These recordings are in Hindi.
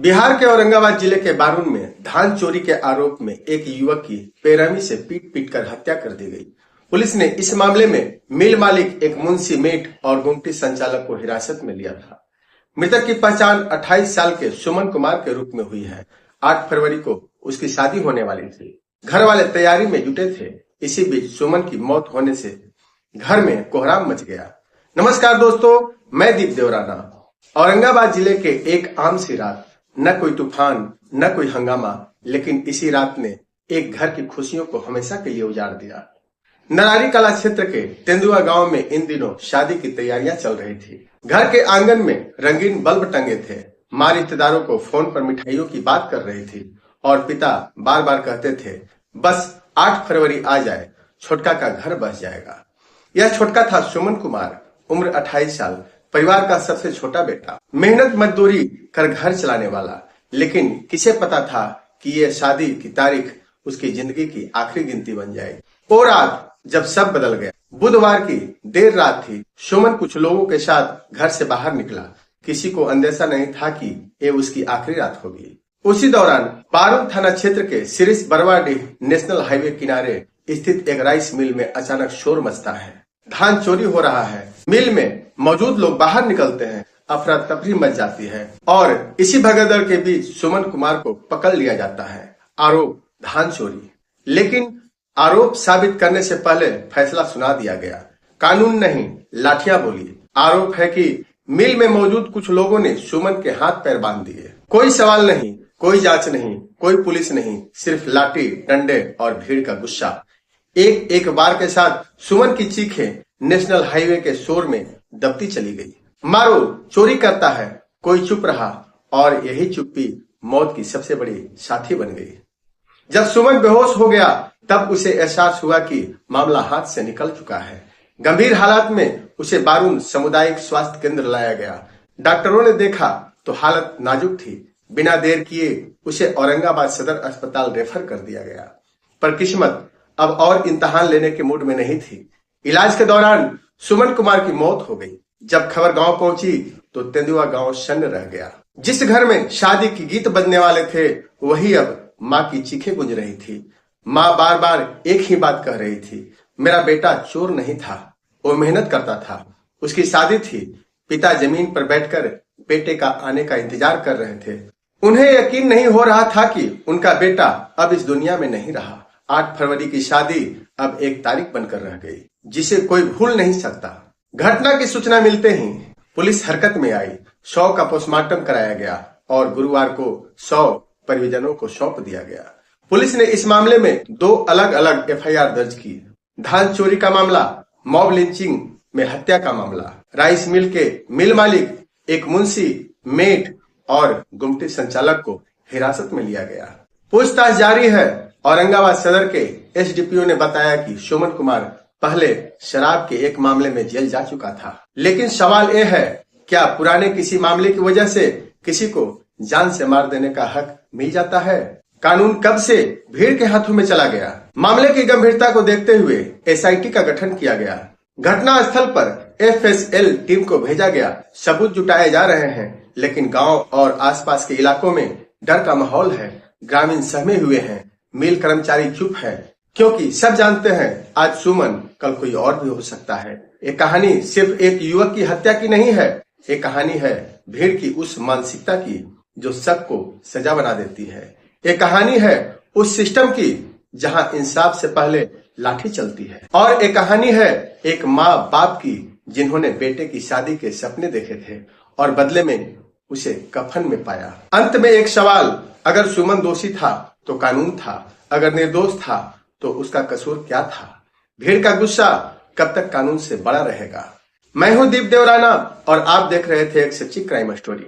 बिहार के औरंगाबाद जिले के बारून में धान चोरी के आरोप में एक युवक की बेरहमी से पीट पीट कर हत्या कर दी गई। पुलिस ने इस मामले में मिल मालिक, एक मुंशी मेट और गुमटी संचालक को हिरासत में लिया था। मृतक की पहचान 28 साल के सुमन कुमार के रूप में हुई है। 8 फरवरी को उसकी शादी होने वाली थी। घर वाले तैयारी में जुटे थे। इसी बीच सुमन की मौत होने से घर में कोहराम मच गया। नमस्कार दोस्तों, मैं दीप देवराना। औरंगाबाद जिले के एक आम सी रात, न कोई तूफान न कोई हंगामा, लेकिन इसी रात ने एक घर की खुशियों को हमेशा के लिए उजाड़ दिया। नरारी कला क्षेत्र के तेंदुआ गांव में इन दिनों शादी की तैयारियां चल रही थी। घर के आंगन में रंगीन बल्ब टंगे थे। मां रिश्तेदारों को फोन पर मिठाइयों की बात कर रही थी और पिता बार बार कहते थे, बस 8 फरवरी आ जाए, छोटका का घर बस जाएगा। यह छोटका था सुमन कुमार, उम्र 28 साल, परिवार का सबसे छोटा बेटा, मेहनत मजदूरी कर घर चलाने वाला। लेकिन किसे पता था कि यह शादी की तारीख उसकी जिंदगी की आखिरी गिनती बन जाएगी। वो रात जब सब बदल गया। बुधवार की देर रात थी। सुमन कुछ लोगों के साथ घर से बाहर निकला। किसी को अंदेशा नहीं था कि ये उसकी आखिरी रात होगी। उसी दौरान बारून थाना क्षेत्र के सिरिस बरवाडीह नेशनल हाईवे किनारे स्थित एक राइस मिल में अचानक शोर मचता है। धान चोरी हो रहा है। मिल में मौजूद लोग बाहर निकलते हैं। अफरा तफरी मच जाती है और इसी भगदड़ के बीच सुमन कुमार को पकड़ लिया जाता है। आरोप धान चोरी। लेकिन आरोप साबित करने से पहले फैसला सुना दिया गया। कानून नहीं, लाठियां बोली। आरोप है कि मिल में मौजूद कुछ लोगों ने सुमन के हाथ पैर बांध दिए। कोई सवाल नहीं, कोई जांच नहीं, कोई पुलिस नहीं, सिर्फ लाठी, डंडे और भीड़ का गुस्सा। एक एक बार के साथ सुमन की चीखें नेशनल हाईवे के शोर में दबती चली गई। मारो, चोरी करता है। कोई चुप रहा और यही चुप्पी मौत की सबसे बड़ी साथी बन गई। जब सुमन बेहोश हो गया तब उसे एहसास हुआ कि मामला हाथ से निकल चुका है। गंभीर हालात में उसे बारून सामुदायिक स्वास्थ्य केंद्र लाया गया। डॉक्टरों ने देखा तो हालत नाजुक थी। बिना देर किए उसे औरंगाबाद सदर अस्पताल रेफर कर दिया गया। पर किस्मत अब और इम्तिहान लेने के मूड में नहीं थी। इलाज के दौरान सुमन कुमार की मौत हो गई। जब खबर गांव पहुंची तो तेंदुआ गांव शन्न रह गया। जिस घर में शादी की गीत बजने वाले थे, वही अब मां की चीखें गूंज रही थी। मां बार बार एक ही बात कह रही थी, मेरा बेटा चोर नहीं था, वो मेहनत करता था। उसकी शादी थी। पिता जमीन पर बैठकर बेटे का आने का इंतजार कर रहे थे। उन्हें यकीन नहीं हो रहा था कि उनका बेटा अब इस दुनिया में नहीं रहा। 8 फरवरी की शादी अब एक तारीख बनकर रह गई, जिसे कोई भूल नहीं सकता। घटना की सूचना मिलते ही पुलिस हरकत में आई। शव का पोस्टमार्टम कराया गया और गुरुवार को शव परिजनों को सौंप दिया गया। पुलिस ने इस मामले में 2 अलग अलग एफआईआर दर्ज की। धान चोरी का मामला, मॉब लिंचिंग में हत्या का मामला। राइस मिल के मिल मालिक, एक मुंशी, मेट और गुमटी संचालक को हिरासत में लिया गया। पूछताछ जारी है। औरंगाबाद सदर के एसडीपीओ ने बताया कि सुमन कुमार पहले शराब के एक मामले में जेल जा चुका था। लेकिन सवाल यह है, क्या पुराने किसी मामले की वजह से किसी को जान से मार देने का हक मिल जाता है? कानून कब से भीड़ के हाथों में चला गया? मामले की गंभीरता को देखते हुए एसआईटी का गठन किया गया। घटना स्थल पर एफएसएल टीम को भेजा गया। सबूत जुटाए जा रहे हैं, लेकिन गांव और आसपास के इलाकों में डर का माहौल है। ग्रामीण सहमे हुए हैं। मिल कर्मचारी चुप है, क्योंकि सब जानते हैं आज सुमन, कल कोई और भी हो सकता है। ये कहानी सिर्फ एक युवक की हत्या की नहीं है। ये कहानी है भीड़ की उस मानसिकता की जो सबको सजा बना देती है। ये कहानी है उस सिस्टम की जहां इंसाफ से पहले लाठी चलती है। और ये कहानी है एक माँ बाप की जिन्होंने बेटे की शादी के सपने देखे थे और बदले में उसे कफन में पाया। अंत में एक सवाल, अगर सुमन दोषी था तो कानून था, अगर निर्दोष था तो उसका कसूर क्या था? भीड़ का गुस्सा कब तक कानून से बड़ा रहेगा? मैं हूं दीप देवराना और आप देख रहे थे एक सच्ची क्राइम स्टोरी।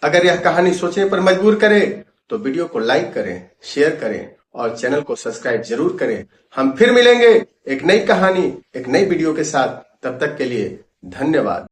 अगर यह कहानी सोचने पर मजबूर करे तो वीडियो को लाइक करें, शेयर करें और चैनल को सब्सक्राइब जरूर करें। हम फिर मिलेंगे एक नई कहानी, एक नई वीडियो के साथ। तब तक के लिए धन्यवाद।